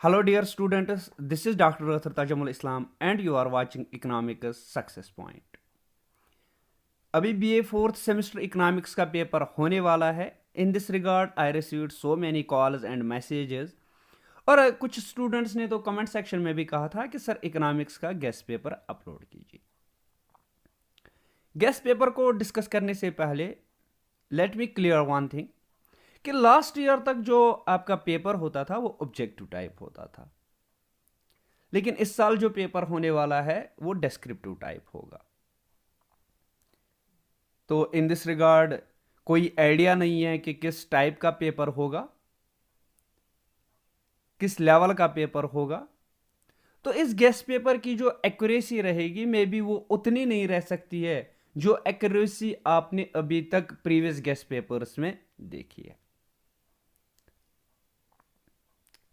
Hello, dear students. This is Dr. Rathar Tajamul Islam, and you are watching Economics Success Point. अभी BA fourth semester economics का paper होने वाला है. In this regard I received so many calls and messages. और कुछ students ने तो comment section में भी कहा था कि सर इकोनॉमिक्स का गेस्ट पेपर अपलोड कीजिए. गेस्ट पेपर को डिस्कस करने से पहले let me clear one thing कि लास्ट ईयर तक जो आपका पेपर होता था वो ऑब्जेक्टिव टाइप होता था, लेकिन इस साल जो पेपर होने वाला है वो डिस्क्रिप्टिव टाइप होगा. तो इन दिस रिगार्ड कोई आइडिया नहीं है कि किस टाइप का पेपर होगा, किस लेवल का पेपर होगा. तो इस गेस्ट पेपर की जो एक्यूरेसी रहेगी मे बी वो उतनी नहीं रह सकती है जो एक्यूरेसी आपने अभी तक प्रीवियस गेस्ट पेपर्स में देखी है.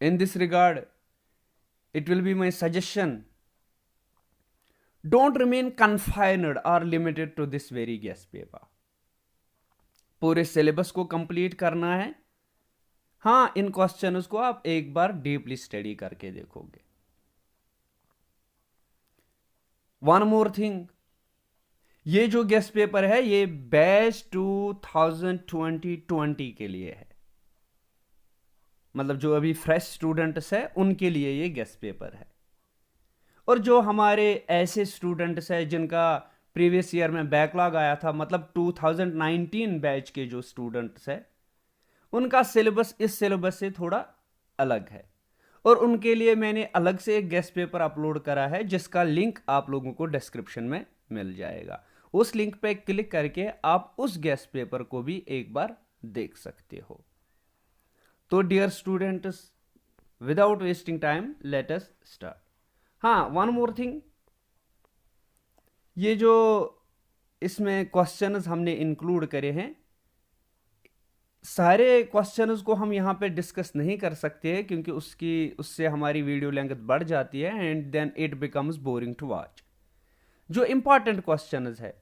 In this regard, it will be my suggestion, don't remain confined or limited to this very guest paper. पूरे सिलेबस को कंप्लीट करना है. हाँ, इन क्वेश्चंस को आप एक बार डीपली स्टडी करके देखोगे. वन मोर थिंग, ये जो गेस्ट पेपर है ये बैच 2020 के लिए है. मतलब जो अभी फ्रेश स्टूडेंट्स है उनके लिए ये गेस्ट पेपर है. और जो हमारे ऐसे स्टूडेंट्स है जिनका प्रीवियस ईयर में बैकलॉग आया था, मतलब 2019 बैच के जो स्टूडेंट्स है उनका सिलेबस इस सिलेबस से थोड़ा अलग है. और उनके लिए मैंने अलग से एक गेस्ट पेपर अपलोड करा है जिसका लिंक आप लोगों को डिस्क्रिप्शन में मिल जाएगा. उस लिंक पे क्लिक करके आप उस गेस्ट पेपर को भी एक बार देख सकते हो. तो dear students, without wasting time let us start. हाँ, वन मोर थिंग, ये जो इसमें क्वेश्चंस हमने इंक्लूड करे हैं, सारे क्वेश्चंस को हम यहाँ पे डिस्कस नहीं कर सकते हैं क्योंकि उससे हमारी वीडियो लेंथ बढ़ जाती है and then it becomes boring to watch. जो इंपॉर्टेंट क्वेश्चंस है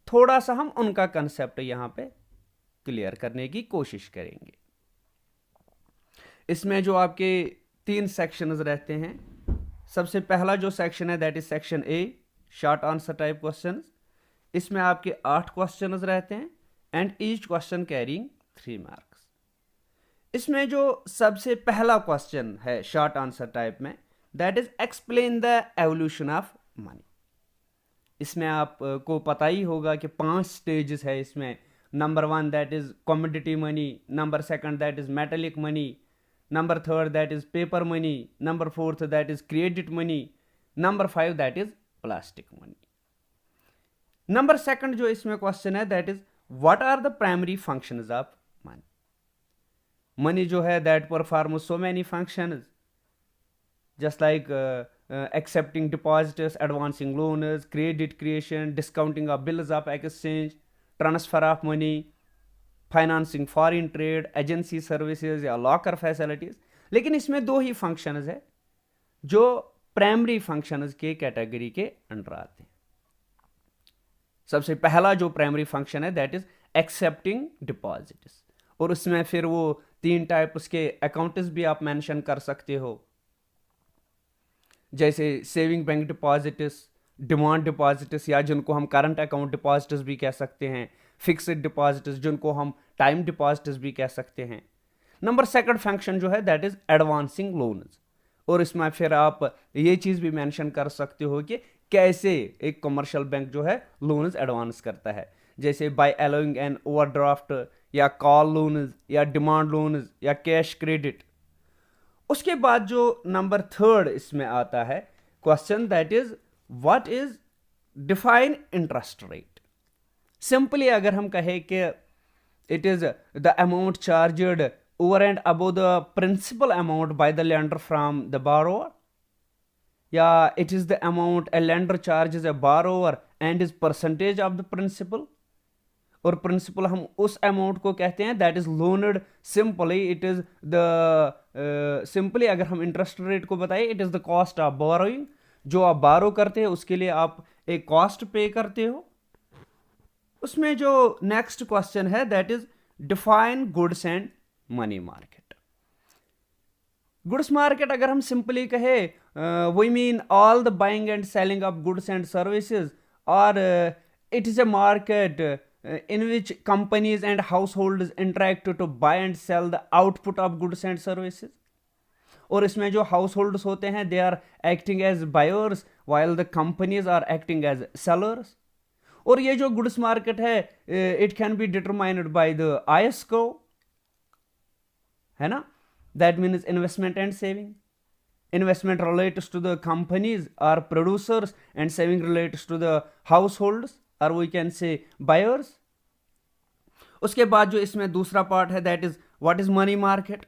थोड़ा सा हम उनका कंसेप्ट यहाँ पे क्लियर करने की कोशिश करेंगे. इसमें जो आपके 3 सेक्शंस रहते हैं, सबसे पहला जो सेक्शन है that is section A, short answer type questions. इसमें आपके 8 क्वेश्चंस रहते हैं and each question carrying 3 marks. इसमें जो सबसे पहला क्वेश्चन है शॉर्ट आंसर टाइप में that is explain the evolution of money. इसमें आपको पता ही होगा कि 5 स्टेजेस है इसमें. Number 1 that is commodity money, number 2 that is metallic money, number 3 that is paper money, number 4 that is credit money, number 5 that is plastic money. number 2 जो इसमें क्वेश्चन है that is what are the primary functions of money. money जो है that performs so many functions just like accepting deposits, advancing loans, credit creation, discounting of bills of exchange, transfer of money, financing foreign trade, agency services या locker facilities. लेकिन इसमें 2 ही functions है जो primary functions के category के under आते हैं. सबसे पहला जो प्राइमरी फंक्शन है दैट इज एक्सेप्टिंग डिपॉजिट्स. और उसमें फिर वो 3 टाइप उसके अकाउंट्स भी आप मेंशन कर सकते हो, जैसे saving bank deposits, demand deposits या जिनको हम करंट अकाउंट डिपॉजिट्स भी कह सकते हैं, फिक्स्ड डिपॉजिट्स जिनको हम टाइम डिपॉजिट्स भी कह सकते हैं. नंबर 2 फंक्शन जो है दैट इज एडवांसिंग लोन्स. और इसमें फिर आप ये चीज़ भी मेंशन कर सकते हो कि कैसे एक कमर्शियल बैंक जो है लोन्स एडवांस करता है, जैसे बाय अलाउइंग एन ओवरड्राफ्ट या कॉल लोन्स या डिमांड लोन्स या कैश क्रेडिट. उसके बाद जो नंबर 3 इसमें आता है question that is what is define interest rate. Simply अगर हम कहें कि it is the amount charged over and above the principal amount by the lender from the borrower, या it is the amount a lender charges a borrower and is percentage of the principal. और principal हम उस amount को कहते हैं that is loaned. Simply it is the simply अगर हम interest rate को बताएं it is the cost of borrowing. जो आप बारो करते हैं उसके लिए आप एक कॉस्ट पे करते हो. उसमें जो नेक्स्ट क्वेश्चन है that is define goods and money market. Goods market अगर हम सिंपली कहे, we mean all the buying and selling of goods and services, और it is a market in which companies and households interact to buy and sell the output of goods and services. और इसमें जो households होते हैं they are acting as buyers while the companies are acting as sellers. और ये जो goods market है it can be determined by the ISCO, है ना, that means investment and saving. Investment relates to the companies or producers and saving relates to the households, और we can say buyers. उसके बाद जो इसमें दूसरा part है that is what is money market.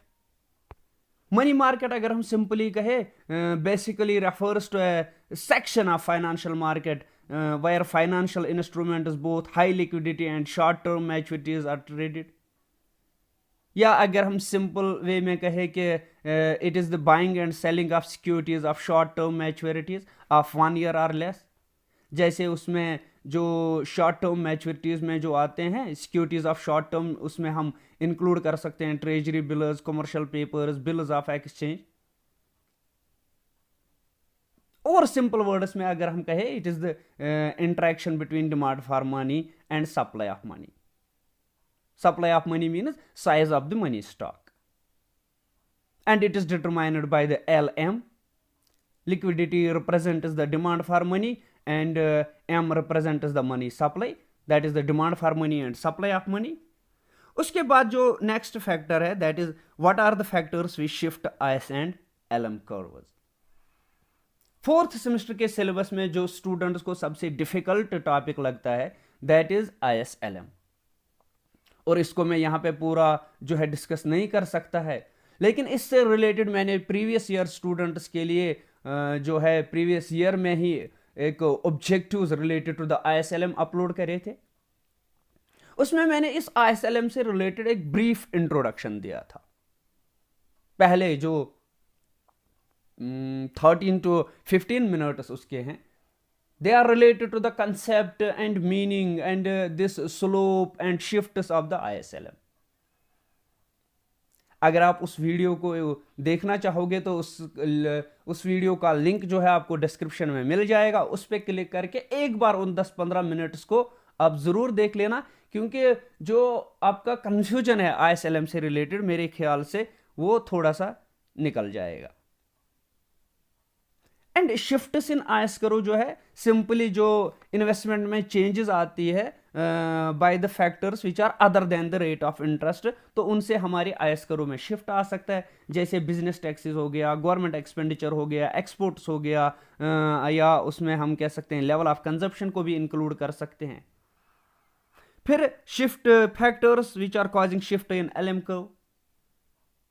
Money market अगर हम simply कहे basically refers to a section of financial market where financial instruments both high liquidity and short term maturities are traded. या अगर हम सिंपल वे में कहे कि it is the buying and selling of securities of short term maturities of 1 year और less. जैसे उसमें जो शॉर्ट टर्म मैच्योरिटीज में जो आते हैं सिक्योरिटीज ऑफ शॉर्ट टर्म, उसमें हम इंक्लूड कर सकते हैं treasury bills, commercial papers, bills of exchange. और सिंपल वर्ड्स में अगर हम कहें it is the interaction between demand for money and supply of money. Supply of money means size of the money stock and it is determined by the LM. Liquidity represents the demand for money and M represents the money supply, that is the demand for money and supply of money. उसके बाद जो next factor है that is what are the factors we shift IS and LM curves. Fourth semester के syllabus में जो students को सबसे difficult topic लगता है दैट इज IS-LM, और इसको मैं यहाँ पे पूरा जो है डिस्कस नहीं कर सकता है, लेकिन इससे रिलेटेड मैंने प्रीवियस ईयर स्टूडेंट्स के लिए जो है प्रीवियस ईयर में ही एक objectives related to the IS-LM upload करे थे. उसमें मैंने इस IS-LM से रिलेटेड एक ब्रीफ इंट्रोडक्शन दिया था. पहले जो 13 to 15 मिनट्स उसके हैं they are related to the concept and meaning and this slope and shifts of the IS-LM. अगर आप उस वीडियो को देखना चाहोगे तो उस वीडियो का लिंक जो है आपको डिस्क्रिप्शन में मिल जाएगा. उस पर क्लिक करके एक बार उन 10-15 मिनट्स को आप ज़रूर देख लेना, क्योंकि जो आपका कंफ्यूजन है IS-LM से रिलेटेड मेरे ख्याल से वो थोड़ा सा निकल जाएगा. एंड शिफ्ट्स इन IS करो जो है सिंपली जो इन्वेस्टमेंट में चेंजेस आती है by the factors which are other than the rate of interest, तो उनसे हमारे IS करो में शिफ्ट आ सकता है. जैसे बिजनेस टैक्सेस हो गया, गवर्नमेंट एक्सपेंडिचर हो गया, एक्सपोर्ट्स हो गया, या उसमें हम कह सकते हैं लेवल ऑफ कंजप्शन को भी इंक्लूड कर सकते हैं. फिर shift factors which are causing shift in LM curve.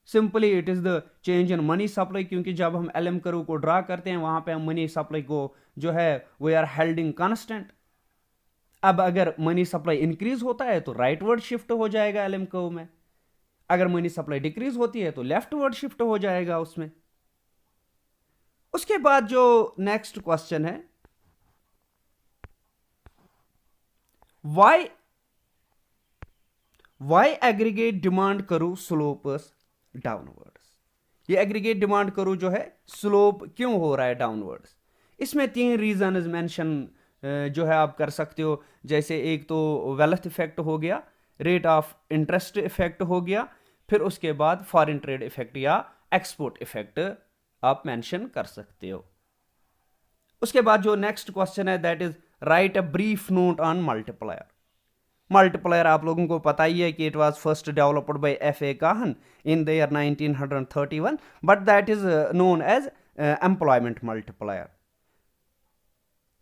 Simply it is the change in money supply, क्योंकि जब हम LM कर्व को ड्रा करते हैं वहां पे हम मनी सप्लाई को जो है वी आर हेल्डिंग कांस्टेंट. अब अगर मनी सप्लाई इंक्रीज होता है तो राइटवर्ड शिफ्ट हो जाएगा LM कर्व में, अगर मनी सप्लाई डिक्रीज होती है तो लेफ्टवर्ड शिफ्ट हो जाएगा उसमें. उसके बाद जो नेक्स्ट क्वेश्चन है why aggregate demand curve slopes downwards. ये एग्रीगेट डिमांड कर्व जो है स्लोप क्यों हो रहा है डाउनवर्ड्स. इसमें 3 रीजन मेंशन जो है आप कर सकते हो. जैसे एक तो वेल्थ इफेक्ट हो गया, रेट ऑफ इंटरेस्ट इफेक्ट हो गया, फिर उसके बाद फॉरेन ट्रेड इफेक्ट या एक्सपोर्ट इफेक्ट आप मेंशन कर सकते हो. उसके बाद जो नेक्स्ट क्वेश्चन है that is right a brief note on multiplier. Multiplier आप लोगों को पता ही है कि it was first developed by F.A. Kahan in the year 1931, but that is known as employment multiplier.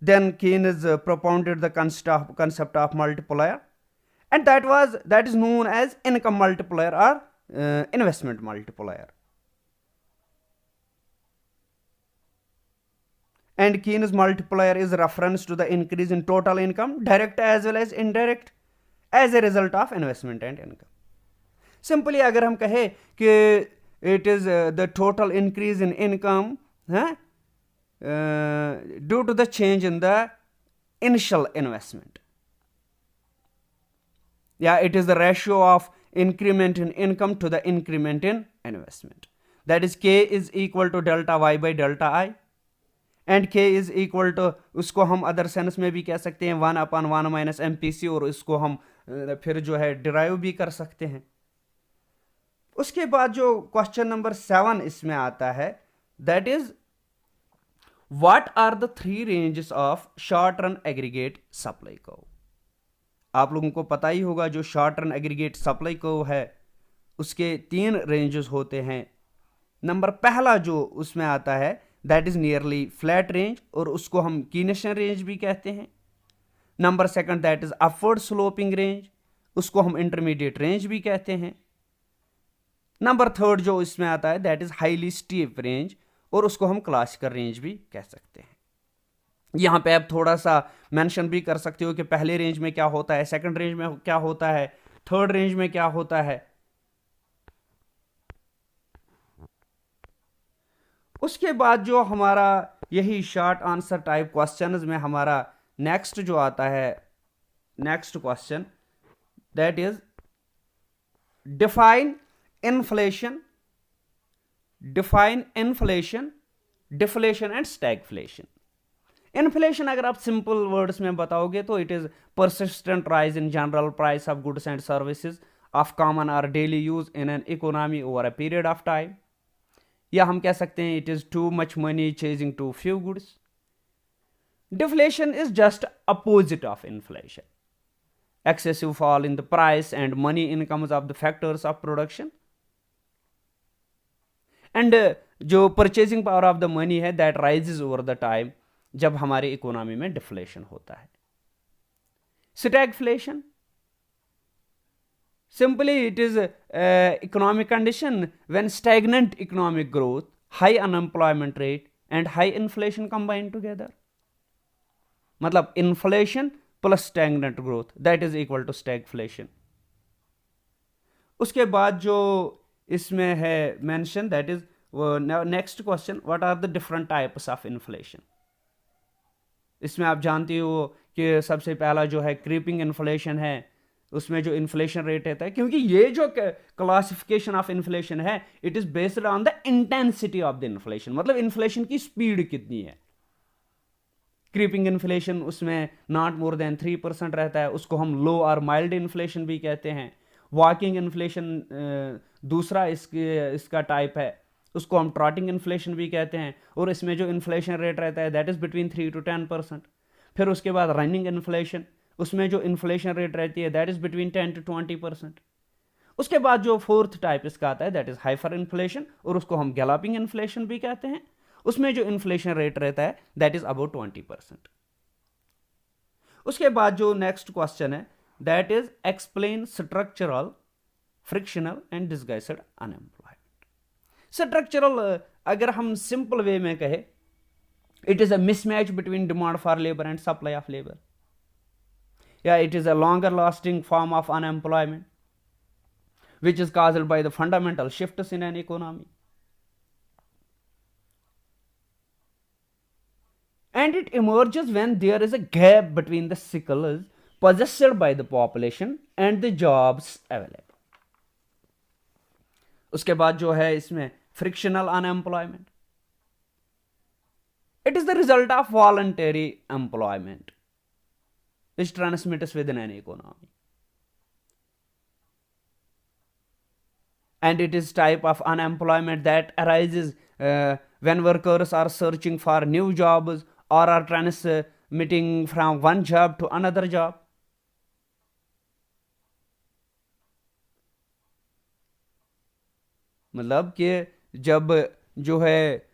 Then Keynes propounded the concept of multiplier, and that is known as income multiplier or investment multiplier. And Keynes multiplier is reference to the increase in total income, direct as well as indirect, as a result of investment and income. Simply अगर हम कहें कि it is the total increase in income due to the change in the initial investment. Yeah, it is the ratio of increment in income to the increment in investment. That is k is equal to delta y by delta I, and k is equal to, उसको हम other sense में भी कह सकते हैं 1/1 minus MPC, और इसको हम फिर जो है डिराइव भी कर सकते हैं। उसके बाद जो क्वेश्चन नंबर 7 इसमें आता है, that is what are the 3 ranges of short run aggregate supply curve. आप लोगों को पता ही होगा जो short run aggregate supply curve है उसके 3 रेंजेस होते हैं। नंबर पहला जो उसमें आता है that is nearly flat range, और उसको हम कीनेशन रेंज भी कहते हैं। Number second that is upward sloping range, उसको हम इंटरमीडिएट रेंज भी कहते हैं। नंबर थर्ड जो इसमें आता है that is highly steep range, और उसको हम क्लासिकल रेंज भी कह सकते हैं। यहां पे आप थोड़ा सा मेंशन भी कर सकते हो कि पहले रेंज में क्या होता है, सेकंड रेंज में क्या होता है, थर्ड रेंज में क्या होता है। उसके बाद जो हमारा यही शॉर्ट आंसर टाइप क्वेश्चंस में हमारा नेक्स्ट जो आता है, next question that is define inflation, deflation and stagflation. Inflation अगर आप सिंपल वर्ड्स में बताओगे तो it is persistent rise in general price of goods and services of common और daily use in an economy over a period of time, या हम कह सकते हैं it is too much money chasing too few goods. Deflation is just opposite of inflation, excessive fall in the price and money incomes of the factors of production, and जो purchasing power of the money है that rises over the time जब हमारे economy में deflation होता है। Stagflation simply it is economic condition when stagnant economic growth, high unemployment rate and high inflation combine together, मतलब inflation plus stagnant growth that is equal to stagflation. उसके बाद जो इसमें है mention that is next question, what are the different types of inflation. इसमें आप जानते हो कि सबसे पहला जो है क्रीपिंग इन्फ्लेशन है, उसमें जो इन्फ्लेशन रेट रहता है, क्योंकि ये जो क्लासिफिकेशन ऑफ इन्फ्लेशन है it is based on the intensity of the inflation, मतलब इन्फ्लेशन की स्पीड कितनी है। क्रीपिंग इन्फ्लेशन उसमें नॉट मोर देन 3% रहता है, उसको हम लो और माइल्ड इन्फ्लेशन भी कहते हैं। वॉकिंग इन्फ्लेशन दूसरा इसका टाइप है, उसको हम ट्रॉटिंग इन्फ्लेशन भी कहते हैं, और इसमें जो इन्फ्लेशन रेट रहता है दैट इज बिटवीन 3 to 10%। फिर उसके बाद रनिंग इन्फ्लेशन, उसमें जो इन्फ्लेशन रेट रहती है दैट इज बिटवीन 10 to 20%। उसके बाद जो फोर्थ टाइप इसका आता है दैट इज हाइपर इन्फ्लेशन, और उसको हम गैलोपिंग इन्फ्लेशन भी कहते हैं। उसमें जो इन्फ्लेशन रेट रहता है दैट इज अबाउट 20%। उसके बाद जो नेक्स्ट क्वेश्चन है that is explain structural, frictional and disguised unemployment. Structural अगर हम सिंपल वे में कहे it is a mismatch between demand for labour and supply of labour, या it is a longer lasting form of unemployment which is caused by the fundamental shifts in an economy, and it emerges when there is a gap between the skills possessed by the population and the jobs available. उसके बाद जो है इसमें frictional unemployment, it is the result of voluntary employment which transmits within an economy, and it is type of unemployment that arises when workers are searching for new jobs or are transmitting from one job to another job. मतलब कि जब जो है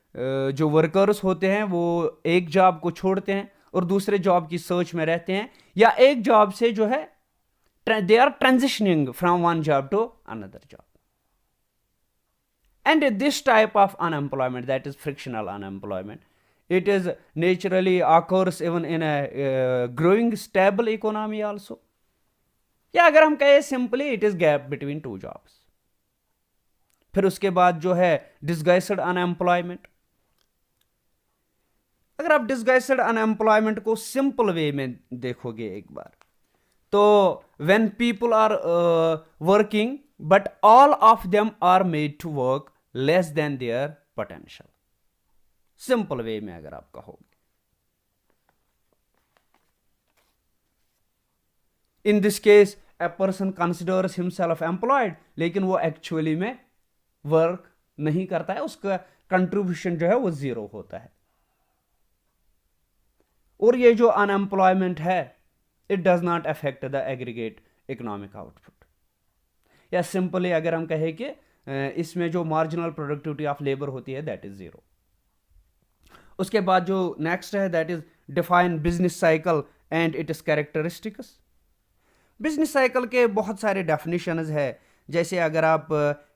जो workers होते हैं वो एक जॉब को छोड़ते हैं और दूसरे जॉब की सर्च में रहते हैं, या एक जॉब से जो है they are transitioning from one job to another job, and this type of unemployment that is frictional unemployment, it is naturally occurs even in a growing stable economy also, या अगर हम कहें simply it is gap between two jobs. फिर उसके बाद जो है डिसगाइस्ड unemployment. अगर आप डिसगाइस्ड अनएम्प्लॉयमेंट को सिंपल वे में देखोगे एक बार, तो when people are working but all of them are made to work less than their potential. Simple way में अगर आप कहोगे, in this case a person considers himself employed, लेकिन वो एक्चुअली में वर्क नहीं करता है, उसका कंट्रीब्यूशन जो है वो जीरो होता है। और ये जो अनएम्प्लॉयमेंट है, it does not affect the aggregate economic output. या सिंपली अगर हम कहें कि इसमें जो मार्जिनल प्रोडक्टिविटी ऑफ लेबर होती है दैट इज जीरो। उसके बाद जो नेक्स्ट है that is define business cycle and it's characteristics. Business cycle के बहुत सारे डेफिनेशंस है, जैसे अगर आप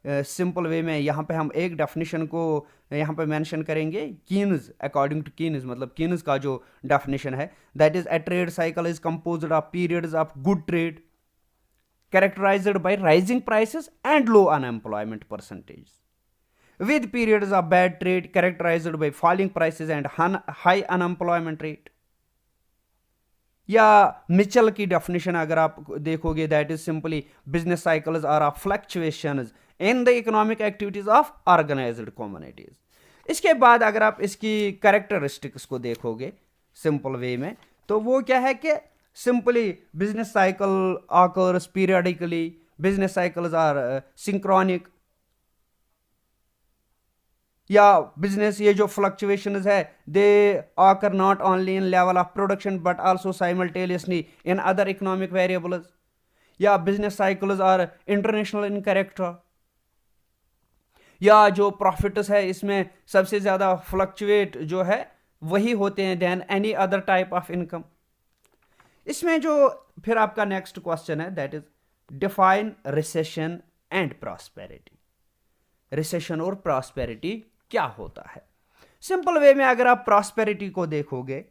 सिंपल वे में यहाँ पे हम एक डेफिनेशन को यहाँ पे मेंशन करेंगे, कीन्स, अकॉर्डिंग टू कीन्स, मतलब कीन्स का जो डेफिनेशन है that is a trade cycle is composed of periods of good trade characterized by rising prices and low unemployment percentage, with periods of bad trade characterized by falling prices and high unemployment rate. या Mitchell की definition अगर आप देखोगे that is simply business cycles are of fluctuations in the economic activities of organised communities. इसके बाद अगर आप इसकी कैरेक्टरिस्टिक्स को देखोगे सिंपल वे में, तो वो क्या है कि simply business cycle occurs periodically, business cycles are synchronic, या बिजनेस ये जो फ्लक्चुएशंस है दे occur not only in level of production but also simultaneously in other economic variables, या business cycles are international in character, या जो profits है इसमें सबसे ज्यादा फ्लक्चुएट जो है वही होते हैं than any other type of income. इसमें जो फिर आपका नेक्स्ट क्वेश्चन है that is define recession and prosperity. Recession और प्रॉस्पेरिटी क्या होता है? सिंपल वे में अगर आप प्रॉस्पेरिटी को देखोगे,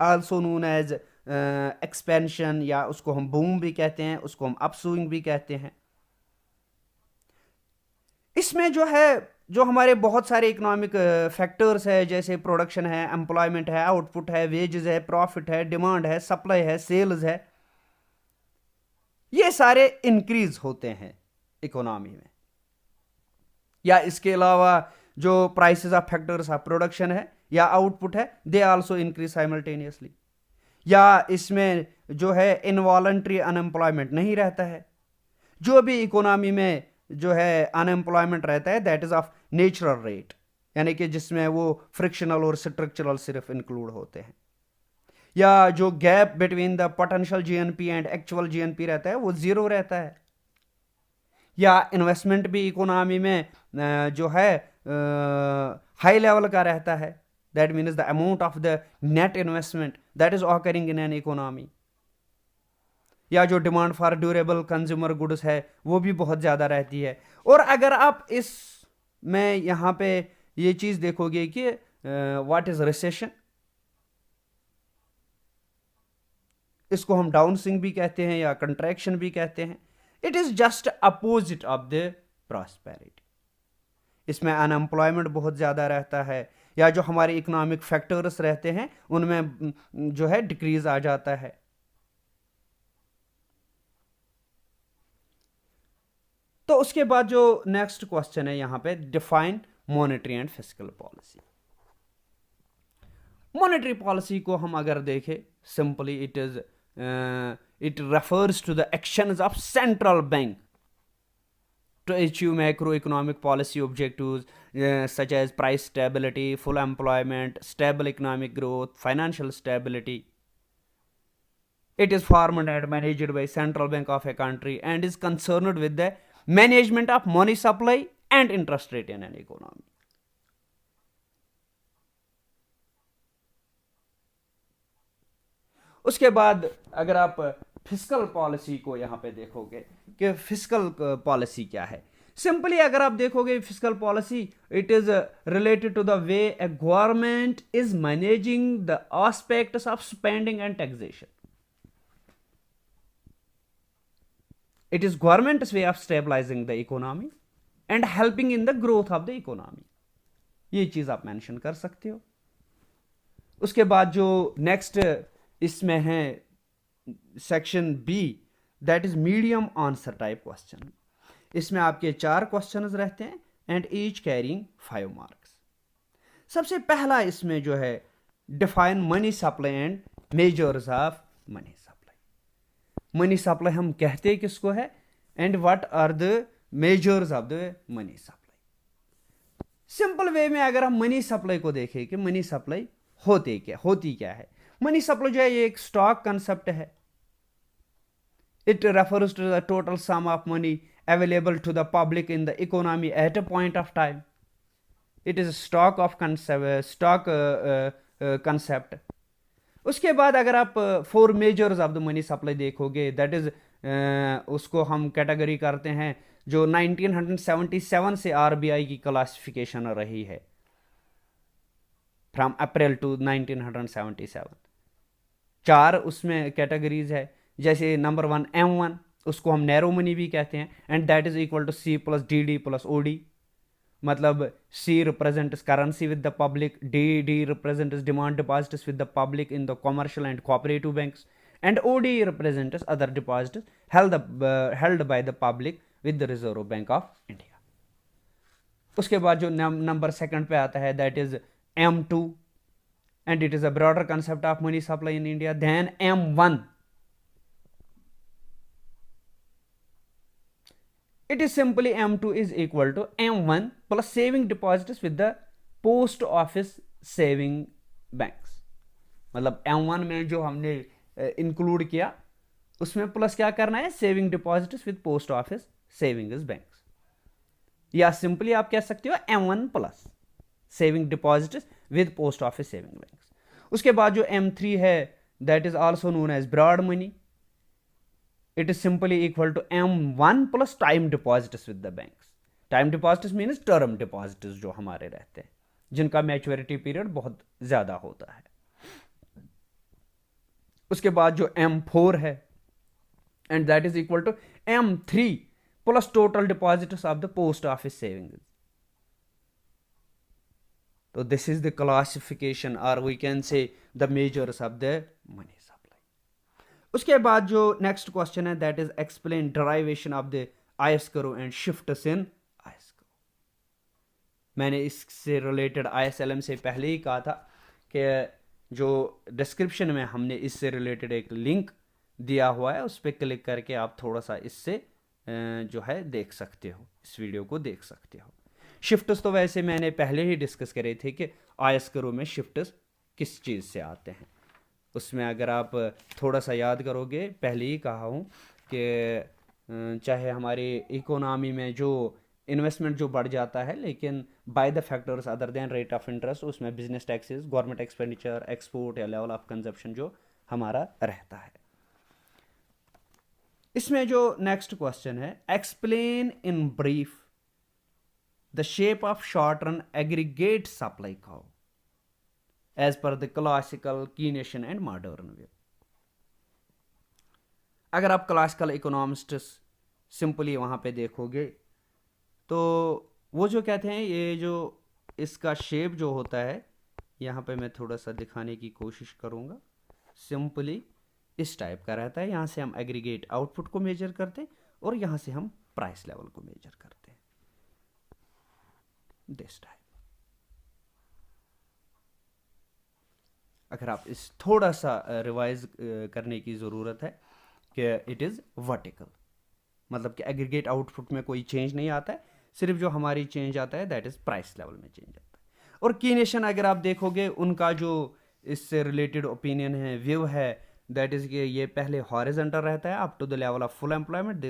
आल्सो नोन एज एक्सपेंशन, या उसको हम बूम भी कहते हैं, उसको हम अपस्विंग भी कहते हैं। इसमें जो है जो हमारे बहुत सारे इकोनॉमिक फैक्टर्स है, जैसे प्रोडक्शन है, एम्प्लॉयमेंट है, आउटपुट है, वेजेस है, प्रॉफिट है, डिमांड है, सप्लाई है, सेल्स है, ये सारे इंक्रीज होते हैं इकोनॉमी में। या इसके अलावा जो prices of factors of production है या आउटपुट है दे आल्सो इंक्रीज साइमल्टेनियसली। या इसमें जो है इनवॉलंटरी अनएम्प्लॉयमेंट नहीं रहता है। जो भी इकोनॉमी में जो है अनएम्प्लॉयमेंट रहता है that is of natural rate, यानी कि जिसमें वो फ्रिक्शनल और स्ट्रक्चरल सिर्फ इंक्लूड होते हैं। या जो gap between the potential GNP and actual GNP रहता है वो जीरो रहता है। या इन्वेस्टमेंट भी इकोनॉमी में जो है हाई लेवल का रहता है, that means the amount of the net investment that is occurring in an economy. या जो demand for durable consumer goods है वो भी बहुत ज़्यादा रहती है। और अगर आप इस में यहाँ पे ये चीज़ देखोगे कि व्हाट इज रिसेशन, इसको हम डाउन स्विंग भी कहते हैं या कंट्रैक्शन भी कहते हैं। It is just opposite of the prosperity. इसमें अनएम्प्लॉयमेंट बहुत ज़्यादा रहता है, या जो हमारे इकोनॉमिक फैक्टर्स रहते हैं उनमें जो है डिक्रीज आ जाता है। तो उसके बाद जो नेक्स्ट क्वेश्चन है यहां पे define monetary and fiscal policy. Monetary policy को हम अगर देखें simply it refers to the actions of central bank to achieve macroeconomic policy objectives such as price stability, full employment, stable economic growth, financial stability. It is formed and managed by central bank of a country and is concerned with the management of money supply and interest rate in an economy. उसके बाद अगर आप fiscal policy को यहां पे देखोगे कि fiscal policy क्या है, सिंपली अगर आप देखोगे fiscal policy it is related to the way a government is managing the aspects of spending and taxation. It is government's way of stabilising the economy and helping in the growth of the economy. ये चीज आप mention कर सकते हो। उसके बाद जो next इसमें है section B that is medium answer type question. इसमें आपके 4 क्वेश्चंस रहते हैं, एंड ईच कैरिंग 5 मार्क्स। सबसे पहला इसमें जो है define money supply and measures of money supply. Money supply हम कहते किसको है and what are the measures of the money supply. Simple way में अगर हम मनी सप्लाई को देखें कि मनी सप्लाई होती क्या है। मनी सप्लाई जो है ये एक स्टॉक कंसेप्ट है। It refers to the total sum of money available to the public in the economy at a point of time. It is stock concept. उसके बाद अगर आप 4 measures of the money supply देखोगे, that is उसको हम category करते हैं जो 1977 से आरबीआई की क्लासिफिकेशन रही है, फ्रॉम अप्रैल टू 1977। 4 उसमें कैटेगरीज है, जैसे नंबर 1 M1, उसको हम नैरो मनी भी कहते हैं, and that is equal to C plus DD plus OD। मतलब C represents currency with the public, DD represents demand deposits with the public in the commercial and cooperative banks, and OD represents other deposits held by the public with the Reserve Bank of India. उसके बाद जो number 2 पे आता है that is M2, and it is a broader concept of money supply in India than M1। It is simply M2 is equal to M1 plus saving deposits with the post office saving banks। मतलब M1 में जो हमने include किया उसमें plus क्या करना है, saving deposits with post office savings banks, या सिंपली आप कह सकते हो M1 plus saving deposits with post office saving banks. उसके बाद जो M3 है that is also known as broad money. It is simply equal to M1 plus time deposits with the banks। Time deposits means term deposits जो हमारे रहते हैं, जिनका maturity period बहुत ज्यादा होता है। उसके बाद जो M4 है and that is equal to M3 plus total deposits of the post office savings. तो दिस इज द क्लासिफिकेशन और we can say the measures of the money. उसके बाद जो नेक्स्ट क्वेश्चन है that is explain derivation of the ISCRO and shifts in ISCRO। मैंने इससे related ISLM से पहले ही कहा था कि जो डिस्क्रिप्शन में हमने इससे रिलेटेड एक लिंक दिया हुआ है, उस पर क्लिक करके आप थोड़ा सा इससे जो है देख सकते हो, इस वीडियो को देख सकते हो। शिफ्ट्स तो वैसे मैंने पहले ही डिस्कस करे थे कि ISCRO में शिफ्ट्स किस चीज़ से आते हैं। उसमें अगर आप थोड़ा सा याद करोगे, पहले ही कहा हूँ कि चाहे हमारी इकोनॉमी में जो इन्वेस्टमेंट जो बढ़ जाता है, लेकिन by the factors other than rate of interest, उसमें business taxes, government expenditure, export या लेवल ऑफ कंजप्शन जो हमारा रहता है। इसमें जो नेक्स्ट क्वेश्चन है, explain in brief the shape of short run aggregate supply curve as per the classical, Keynesian and modern view। अगर आप क्लासिकल इकोनॉमिस्ट्स सिंपली वहाँ पे देखोगे तो वो जो कहते हैं, ये जो इसका शेप जो होता है, यहाँ पे मैं थोड़ा सा दिखाने की कोशिश करूँगा। सिंपली इस टाइप का रहता है। यहाँ से हम एग्रीगेट आउटपुट को मेजर करते हैं और यहाँ से हम प्राइस लेवल को मेजर करते हैं, दिस टाइप। अगर आप इस थोड़ा सा रिवाइज करने की ज़रूरत है कि इट इज़ वर्टिकल, मतलब कि एग्रीगेट आउटपुट में कोई चेंज नहीं आता है, सिर्फ जो हमारी चेंज आता है दैट इज़ प्राइस लेवल में चेंज आता है। और कीनेशन अगर आप देखोगे, उनका जो इससे रिलेटेड ओपिनियन है, व्यू है, दैट इज़ कि ये पहले हॉरिजॉन्टल रहता है up to the level of full employment,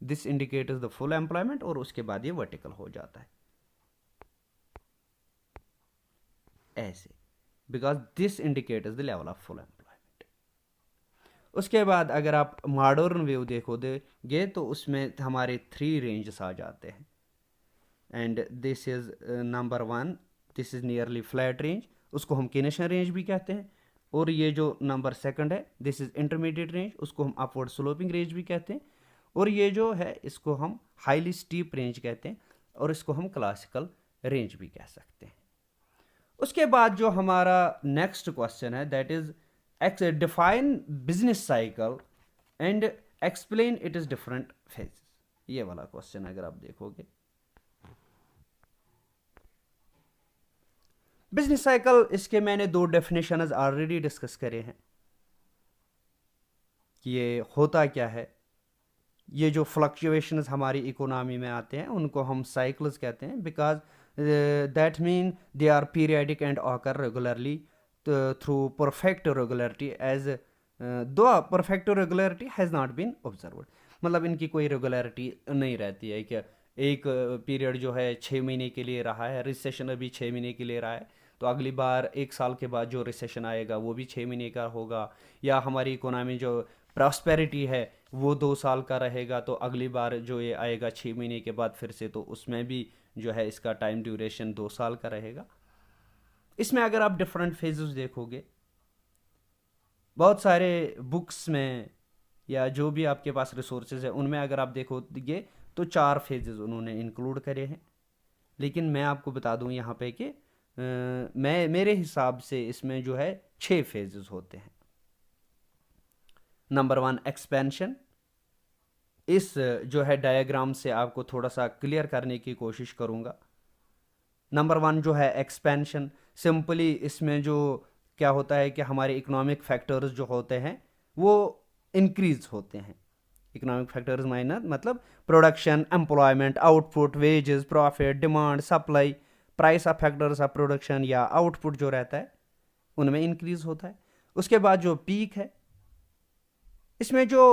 this indicates the full employment, और उसके बाद ये वर्टिकल हो जाता है ऐसे, because this indicators the level of full employment. उसके बाद अगर आप मॉडर्न व्यू देखोगे तो उसमें हमारे 3 रेंजेस आ जाते हैं, and this is number 1, this is nearly flat range, उसको हम कीनेशन रेंज भी कहते हैं। और ये जो नंबर 2 है दिस इज इंटरमीडिएट रेंज, उसको हम अपवर्ड स्लोपिंग रेंज भी कहते हैं। और ये जो है इसको हम हाईली स्टीप रेंज कहते हैं, और इसको हम क्लासिकल रेंज भी कह सकते हैं। उसके बाद जो हमारा नेक्स्ट क्वेश्चन है that is define business cycle and explain it is different phases. ये वाला क्वेश्चन अगर आप देखोगे बिजनेस साइकिल, इसके मैंने दो डेफिनेशंस ऑलरेडी डिस्कस करे हैं कि ये होता क्या है। ये जो फ्लक्चुएशंस हमारी इकोनॉमी में आते हैं उनको हम साइकिल्स कहते हैं, because that mean they are periodic and occur regularly through perfect regularity, as though perfect regularity has not been observed. मतलब इनकी कोई रेगुलरिटी नहीं रहती है कि एक पीरियड जो है 6 महीने के लिए रहा है, रिसेशन अभी 6 महीने के लिए रहा है, तो अगली बार 1 साल के बाद जो रिसेशन आएगा वो भी 6 महीने का होगा। या हमारी इकोनॉमी जो प्रॉस्पेरिटी है वो 2 साल का रहेगा, तो अगली बार जो ये आएगा 6 महीने के बाद फिर से, तो उसमें भी जो है इसका टाइम ड्यूरेशन 2 साल का रहेगा। इसमें अगर आप डिफरेंट फेजेस देखोगे, बहुत सारे बुक्स में या जो भी आपके पास रिसोर्सेज है उनमें अगर आप देखोगे तो 4 फेजेस उन्होंने इंक्लूड करे हैं। लेकिन मैं आपको बता दूं यहाँ पे कि मैं मेरे हिसाब से इसमें जो है 6 फेजेस होते हैं। Number 1 expansion. इस जो है डायग्राम से आपको थोड़ा सा क्लियर करने की कोशिश करूँगा। नंबर 1 जो है एक्सपेंशन, सिंपली इसमें जो क्या होता है कि हमारे इकोनॉमिक फैक्टर्स जो होते हैं वो इंक्रीज होते हैं। इकोनॉमिक फैक्टर्स माइनर मतलब production, employment, output, wages, profit, demand, supply, price of factors of production या आउटपुट जो रहता है उनमें इंक्रीज होता है। उसके बाद जो पीक है, इसमें जो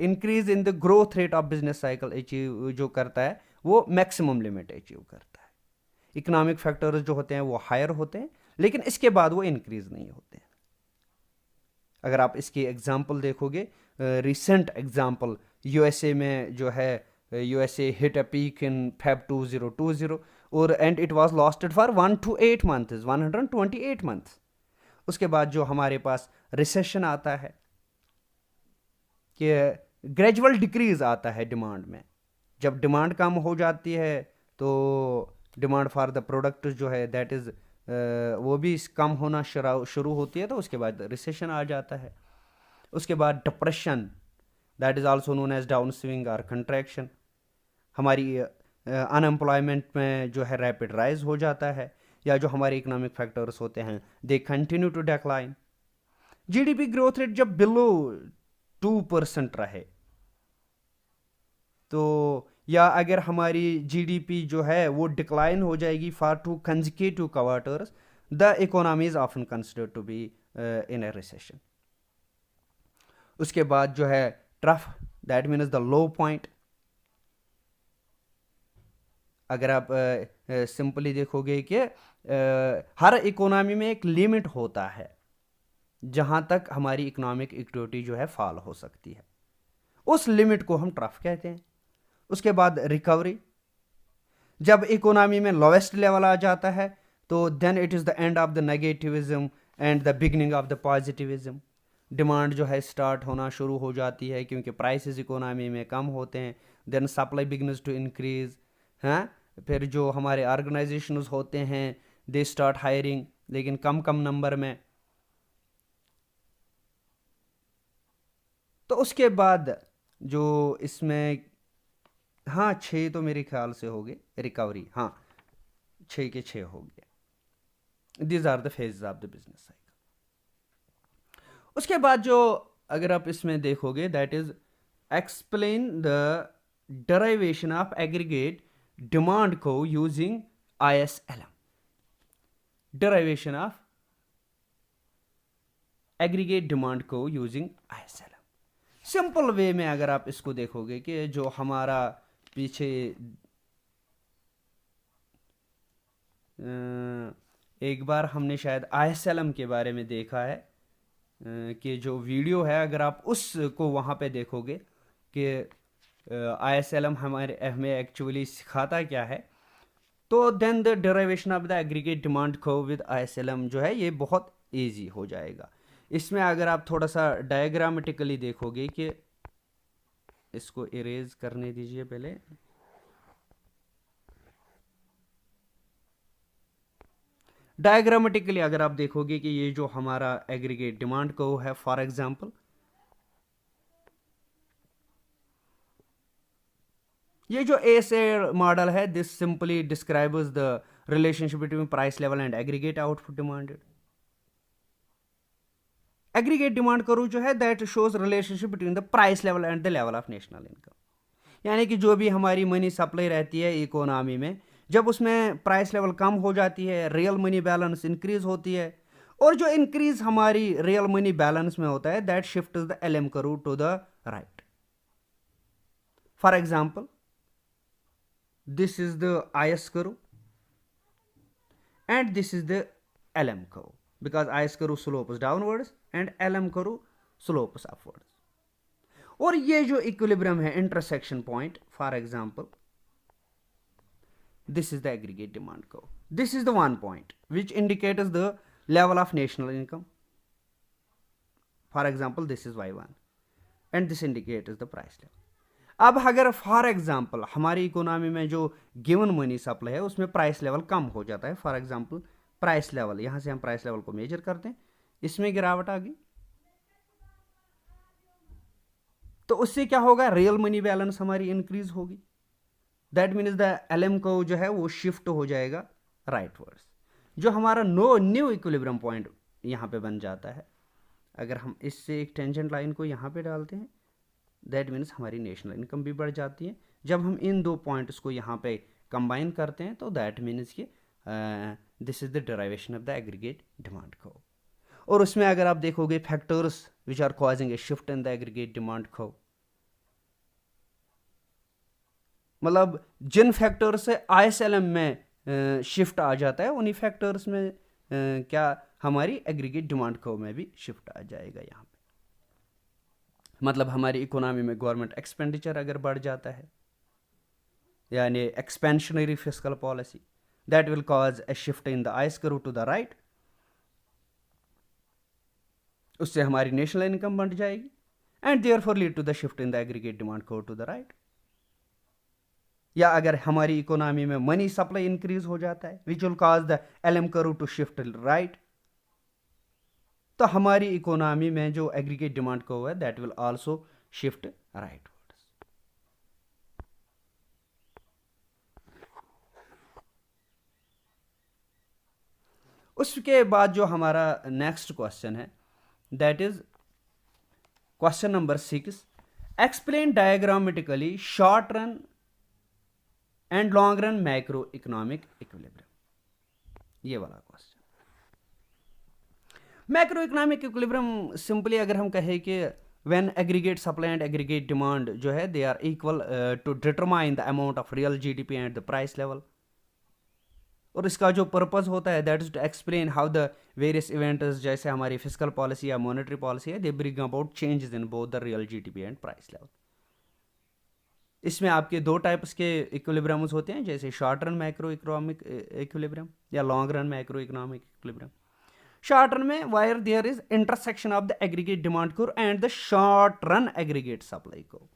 increase in the growth rate of business cycle achieve जो करता है वो मैक्सिमम लिमिट अचीव करता है। इकोनॉमिक फैक्टर्स जो होते हैं वो हायर होते हैं, लेकिन इसके बाद वो इंक्रीज नहीं होते हैं। अगर आप इसकी एग्जांपल देखोगे, रिसेंट एग्जांपल यूएसए में जो है, USA hit a peak in Feb 2020 और and it was lasted for 1 to 8 months, 128 months। उसके बाद जो हमारे पास रिसेशन आता है कि ग्रेजुअल डिक्रीज आता है डिमांड में। जब डिमांड कम हो जाती है तो डिमांड फॉर द प्रोडक्ट जो है दैट इज़ वो भी कम होना शुरू होती है, तो उसके बाद रिसेशन आ जाता है। उसके बाद depression, that is also known as down swing और कंट्रैक्शन। हमारी अनएम्प्लॉयमेंट में जो है रैपिड राइज हो जाता है, या जो हमारे इकोनॉमिक फैक्टर्स होते हैं they continue to decline. GDP growth rate जब बिलो 2% रहे, तो या अगर हमारी जीडीपी जो है वो डिक्लाइन हो जाएगी for 2 consecutive quarters, the economy is often considered to be in a recession. उसके बाद जो है trough, that means the low point. अगर आप सिंपली देखोगे कि हर इकोनॉमी में एक लिमिट होता है जहां तक हमारी इकोनॉमिक एक्टिविटी जो है फॉल हो सकती है, उस लिमिट को हम ट्रफ कहते हैं। उसके बाद रिकवरी, जब इकोनॉमी में लोवेस्ट लेवल आ जाता है तो then it is the end of the negativism and the beginning of the positivism. Demand जो है स्टार्ट होना शुरू हो जाती है क्योंकि प्राइसेस इकोनॉमी में कम होते हैं, देन सप्लाई बिगनस टू इंक्रीज। हैं, फिर जो हमारे ऑर्गेनाइजेशंस होते हैं दे स्टार्ट हायरिंग, लेकिन कम कम नंबर में। तो उसके बाद जो इसमें, हाँ 6 तो मेरे ख्याल से हो गए रिकवरी, हाँ 6 के 6 हो गए। These are the phases of the business cycle. उसके बाद जो अगर आप इसमें देखोगे that is explain the derivation of aggregate demand को using ISLM। Derivation of aggregate demand को यूजिंग ISLM। सिंपल वे में अगर आप इसको देखोगे कि जो हमारा पीछे एक बार हमने शायद ISLM के बारे में देखा है कि जो वीडियो है अगर आप उसको वहाँ पे देखोगे कि ISLM हमें एक्चुअली सिखाता क्या है, तो then the derivation of the aggregate demand curve with ISLM जो है ये बहुत ईजी हो जाएगा। इसमें अगर आप थोड़ा सा डायग्रामेटिकली देखोगे कि इसको इरेज करने दीजिए पहले। डायग्रामेटिकली अगर आप देखोगे कि ये जो हमारा एग्रीगेट डिमांड कर्व है, फॉर एग्जांपल ये जो ऐसे मॉडल है, this simply describes the relationship between price level and aggregate output demanded. Aggregate demand curve जो है that shows relationship between the price level and the level of national income. यानी कि जो भी हमारी मनी सप्लाई रहती है इकोनॉमी में, जब उसमें प्राइस लेवल कम हो जाती है, रियल मनी बैलेंस इंक्रीज होती है, और जो इंक्रीज हमारी रियल मनी बैलेंस में होता है that shift the LM curve to the right. For example this is the IS curve and this is the LM curve, because IS curve slopes downwards and LM curve slopes upwards. और ये जो equilibrium है intersection point, for example this is the aggregate demand curve. This is the one point which indicates the level of national income. For example, this is Y1 and this indicates the price level. अब अगर for example हमारी economy में जो given money supply है उसमें price level कम हो जाता है, फॉर एग्जांपल प्राइस लेवल, यहां से हम प्राइस लेवल को मेजर करते हैं, इसमें गिरावट आ गई, तो उससे क्या होगा, रियल मनी बैलेंस हमारी इंक्रीज होगी. That means the LM curve जो है वो शिफ्ट हो जाएगा राइटवर्ड्स. जो हमारा न्यू इक्विलिब्रियम पॉइंट यहाँ पे बन जाता है, अगर हम इससे एक टेंजेंट लाइन को यहाँ पे डालते हैं, दैट मीन्स हमारी नेशनल इनकम भी बढ़ जाती है. जब हम इन दो पॉइंट्स को यहाँ पे कंबाइन करते हैं तो दैट मीन्स कि this is the derivation of the aggregate demand curve. और उसमें अगर आप देखोगे factors which are causing a shift in the aggregate demand curve, मतलब जिन फैक्टर से ISLM में शिफ्ट आ जाता है उन्हीं फैक्टर्स में क्या हमारी एग्रीगेट डिमांड कर्व में भी शिफ्ट आ जाएगा यहाँ पे. मतलब हमारी इकोनॉमी में गवर्नमेंट एक्सपेंडिचर अगर बढ़ जाता है, यानी expansionary fiscal policy, that will cause a shift in the IS curve to the right. उससे हमारी नेशनल इनकम बढ़ जाएगी and therefore lead to the shift in the aggregate demand curve to the right. या अगर हमारी economy में money supply increase हो जाता है which will cause the LM curve to shift right, तो हमारी इकोनॉमी में जो एग्रीगेट डिमांड कर्व है that will also shift rightwards. उसके बाद जो हमारा नेक्स्ट क्वेश्चन है that is question number 6. Explain diagrammatically short run and long run macro economic equilibrium. ये वाला question. Macro economic equilibrium simply अगर हम कहें कि when aggregate supply and aggregate demand जो है they are equal to determine the amount of real GDP and the price level. और इसका जो पर्पस होता है that is to explain how the various events, जैसे हमारी फिस्कल पॉलिसी या मॉनेटरी पॉलिसी है, they bring about changes in both the real GDP and price level. इसमें आपके दो टाइप्स के इक्विलिब्रियम्स होते हैं, जैसे short run macro economic equilibrium या long run macro economic equilibrium. Short run में wire there is intersection of the aggregate demand curve and the short run aggregate supply curve.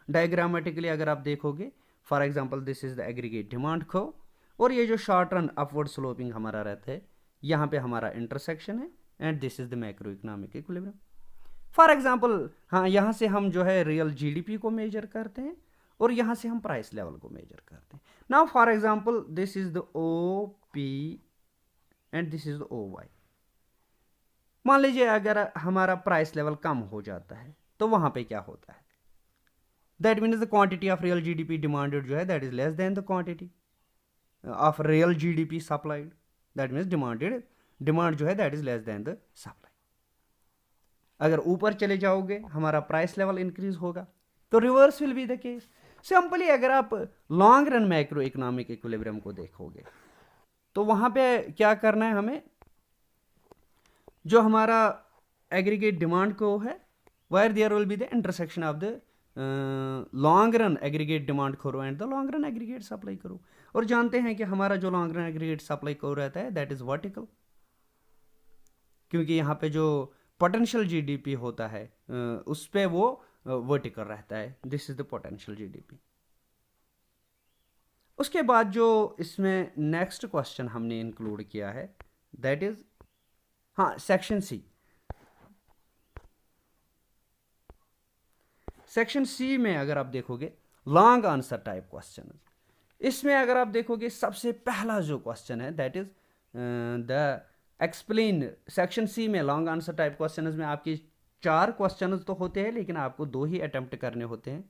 Diagrammatically अगर आप देखोगे, for example this is the aggregate demand curve और ये जो short run upward sloping हमारा रहता है, यहाँ पे हमारा इंटरसेक्शन है and this is the macro economic equilibrium. For example हाँ, यहाँ से हम जो है रियल GDP को मेजर करते हैं और यहाँ से हम प्राइस लेवल को मेजर करते हैं. Now for example this is the OP and this is the OY. मान लीजिए अगर हमारा प्राइस लेवल कम हो जाता है तो वहां पे क्या होता है, that means the quantity of real GDP demanded जो है that is less than the quantity of real GDP supplied. That means demand जो है that is less than the supply. अगर ऊपर चले जाओगे हमारा प्राइस लेवल इंक्रीज होगा, तो reverse will be the case. Simply अगर आप long run macro economic equilibrium को देखोगे तो वहां पे क्या करना है हमें, जो हमारा एग्रीगेट डिमांड को है where there will be the intersection of the long run aggregate demand curve and the long run aggregate supply curve. और जानते हैं कि हमारा जो लॉन्ग रन एग्रीगेट सप्लाई करो रहता है दैट इज वर्टिकल, क्योंकि यहाँ पे जो पोटेंशियल GDP होता है उस पे वो वर्टिकल रहता है. This is the potential GDP. उसके बाद जो इसमें नेक्स्ट क्वेश्चन हमने इंक्लूड किया है दैट इज हाँ सेक्शन सी. सेक्शन सी में अगर आप देखोगे लॉन्ग आंसर टाइप क्वेश्चन, इसमें अगर आप देखोगे सबसे पहला जो क्वेश्चन है that is the explain. Section C में लॉन्ग आंसर टाइप क्वेश्चन में आपके 4 क्वेश्चन तो होते हैं, लेकिन आपको 2 ही अटेम्प्ट करने होते हैं।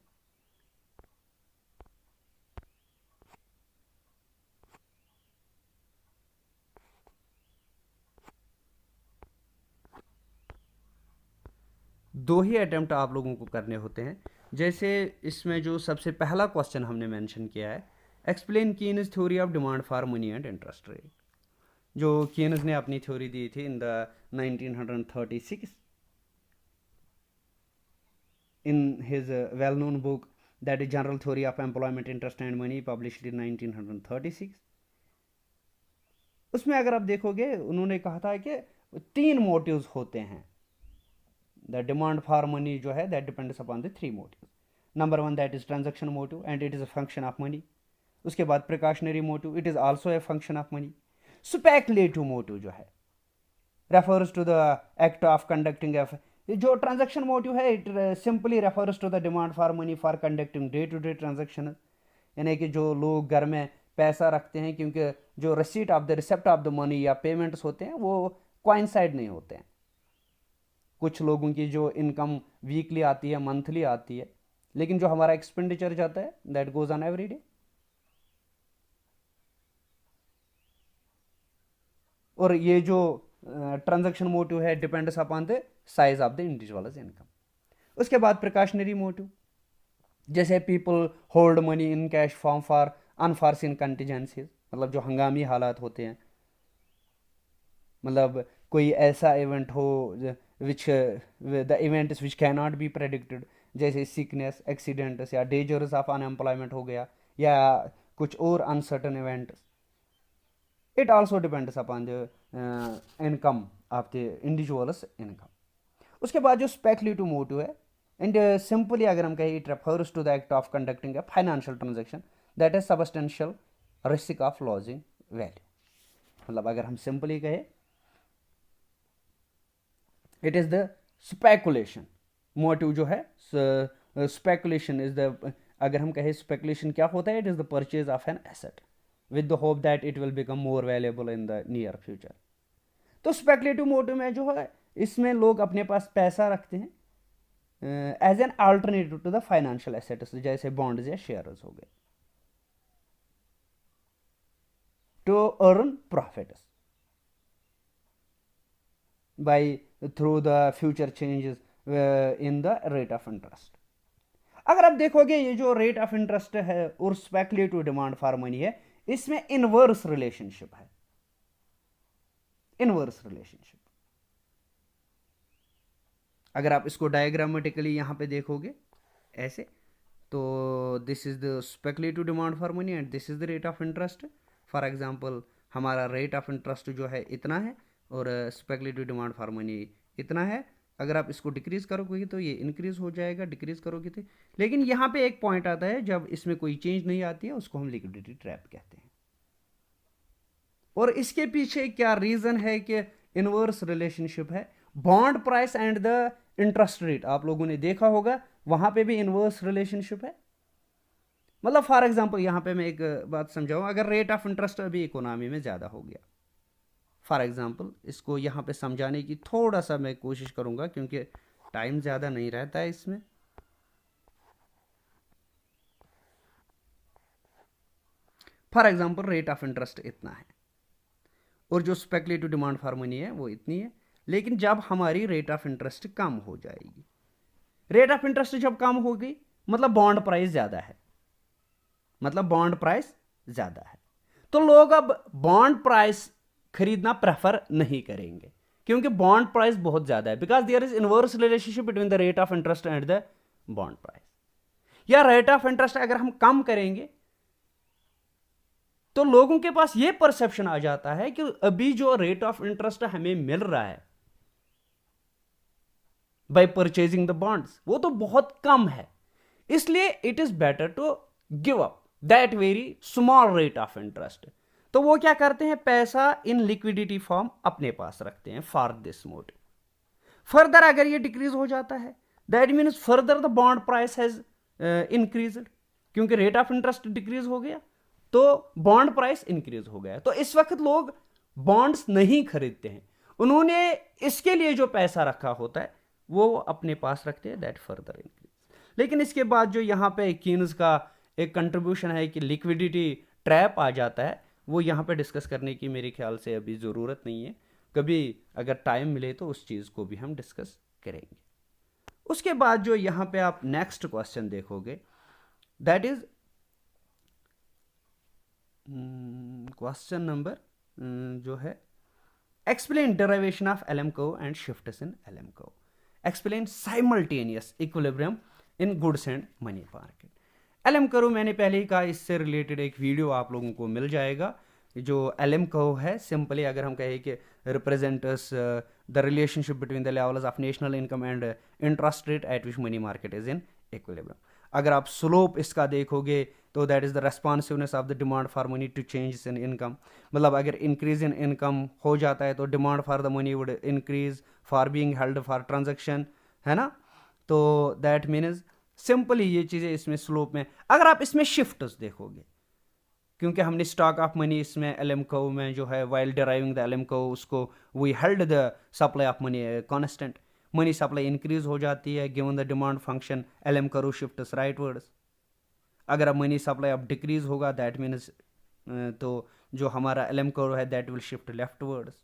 दो ही अटेम्प्ट आप लोगों को करने होते हैं। जैसे इसमें जो सबसे पहला क्वेश्चन हमने मेंशन किया है, explain Keynes theory of demand for money and interest rate, जो कीन्स ने अपनी थ्योरी दी थी in the 1936 in his well known book that is general theory of employment interest and money, published in 1936। उसमें अगर आप देखोगे उन्होंने कहा था कि 3 मोटिव्स होते हैं। द डिमांड फॉर मनी जो है that depends upon the 3 motive. Number 1 that is transaction motive and it is a function of money. उसके बाद precautionary motive, it is also a function of money. Speculative motive जो है refers to the act of conducting F. जो transaction motive है it simply refers to the demand for money for conducting day to day transaction, यानी कि जो लोग घर में पैसा रखते हैं, क्योंकि जो receipt of the receipt of the money या पेमेंट्स होते हैं वो कोइंसाइड नहीं होते हैं। कुछ लोगों की जो इनकम वीकली आती है, मंथली आती है, लेकिन जो हमारा एक्सपेंडिचर जाता है that goes on every day. और ये जो ट्रांजैक्शन मोटिव है depends upon the size of the individual's income. उसके बाद प्रिकॉशनरी मोटिव, जैसे people hold money in cash form for unforeseen contingencies, मतलब जो हंगामी हालात होते हैं, मतलब कोई ऐसा इवेंट हो which the events which can not be predicted, जैसे सिकनेस, एक्सीडेंट्स या डेंजर्स ऑफ अनएम्प्लॉयमेंट हो गया, या कुछ और uncertain events. It also depends upon the income of the individual's income. उसके बाद जो स्पेकुलेटिव मोटिव है, एंड सिंपली अगर हम कहें it refers to the act of conducting a financial transaction that is substantial risk of losing value. मतलब अगर हम सिंपली कहें it is the speculation motive जो है, स्पेकुलेशन इज द, अगर हम कहें स्पेकुलेशन क्या होता है, it is the purchase of an asset with the hope that it will become more valuable in the near future. तो स्पेकुलेटिव मोटिव में जो है इसमें लोग अपने पास पैसा रखते हैं as an alternative to the financial assets, जैसे बॉन्ड्स या शेयर्स हो गए, to earn profits by through the future changes in the rate of interest. अगर आप देखोगे ये जो रेट ऑफ इंटरेस्ट है और स्पेकुलेटिव डिमांड फॉर मनी है, इसमें इनवर्स रिलेशनशिप है। इनवर्स रिलेशनशिप अगर आप इसको डायग्रामेटिकली यहां पे देखोगे ऐसे, तो this is the speculative demand for money and this is the rate of interest. For example हमारा रेट ऑफ इंटरेस्ट जो है इतना है और स्पेकुलेटिव डिमांड फॉर मनी इतना है। अगर आप इसको डिक्रीज करोगे तो ये इंक्रीज हो जाएगा, डिक्रीज करोगे तो, लेकिन यहाँ पे एक पॉइंट आता है जब इसमें कोई चेंज नहीं आती है, उसको हम लिक्विडिटी ट्रैप कहते हैं। और इसके पीछे क्या रीजन है कि इनवर्स रिलेशनशिप है, bond price and the interest rate. आप लोगों ने देखा होगा वहां पे भी इनवर्स रिलेशनशिप है। मतलब फॉर एग्जांपल यहां पे मैं एक बात समझाऊं, अगर रेट ऑफ इंटरेस्ट अभी इकोनॉमी में ज़्यादा हो गया, फॉर एग्जांपल इसको यहाँ पे समझाने की थोड़ा सा मैं कोशिश करूँगा क्योंकि टाइम ज़्यादा नहीं रहता है इसमें। For example rate of interest इतना है और जो स्पेकुलेटिव डिमांड फॉर मनी है वो इतनी है, लेकिन जब हमारी रेट ऑफ इंटरेस्ट कम हो जाएगी, रेट ऑफ इंटरेस्ट जब कम होगी मतलब बॉन्ड प्राइस ज़्यादा है, मतलब बॉन्ड प्राइस ज़्यादा है, तो लोग अब बॉन्ड प्राइस खरीदना प्रेफर नहीं करेंगे क्योंकि बॉन्ड प्राइस बहुत ज़्यादा है, because there is inverse relationship between the rate of interest and the bond price. या रेट ऑफ इंटरेस्ट अगर हम कम करेंगे तो लोगों के पास यह परसेप्शन आ जाता है कि अभी जो रेट ऑफ इंटरेस्ट हमें मिल रहा है बाय परचेजिंग द बॉन्ड्स वो तो बहुत कम है, इसलिए it is better to give up that very small rate of interest. तो वो क्या करते हैं, पैसा इन लिक्विडिटी फॉर्म अपने पास रखते हैं फॉर दिस मोटिव। फर्दर अगर ये डिक्रीज हो जाता है that means further the bond price has increased, क्योंकि रेट ऑफ इंटरेस्ट डिक्रीज हो गया तो बॉन्ड प्राइस इंक्रीज हो गया। तो इस वक्त लोग बॉन्ड्स नहीं खरीदते हैं, उन्होंने इसके लिए जो पैसा रखा होता है वो अपने पास रखते हैं, दैट फर्दर इंक्रीज। लेकिन इसके बाद जो यहाँ पे कीन्स का एक कंट्रीब्यूशन है कि लिक्विडिटी ट्रैप आ जाता है, वो यहाँ पे डिस्कस करने की मेरे ख्याल से अभी ज़रूरत नहीं है, कभी अगर टाइम मिले तो उस चीज़ को भी हम डिस्कस करेंगे। उसके बाद जो यहाँ पे आप नेक्स्ट क्वेश्चन देखोगे, दैट इज क्वेश्चन नंबर जो है, explain derivation of LM curve and shifts in LM curve, explain simultaneous equilibrium in goods and money market. एलएमको मैंने पहले ही कहा, इससे रिलेटेड एक वीडियो आप लोगों को मिल जाएगा। जो एलएमको है, सिंपली अगर हम कहें कि represents the relationship between the levels of national income and interest rate at which money market is in equilibrium. अगर आप स्लोप इसका देखोगे तो that is the responsiveness of the demand for money to change in income. मतलब अगर increase in income हो जाता है तो demand for the money would increase for being held for transaction, है ना। तो दैट मीन्स सिंपली ये चीज़ें इसमें स्लोप में। अगर आप इसमें शिफ्ट्स देखोगे, क्योंकि हमने स्टॉक ऑफ मनी इसमें एलएमको में जो है वाइल डिराइविंग द एलएमको, उसको we held the supply of money constant, money supply increase हो जाती है गिवन द डिमांड फंक्शन एलएमको शिफ्ट्स राइटवर्ड्स। अगर अब मनी सप्लाई अब डिक्रीज होगा दैट मीन्स तो जो हमारा एलएमको है दैट विल शिफ्ट लेफ्टवर्ड्स।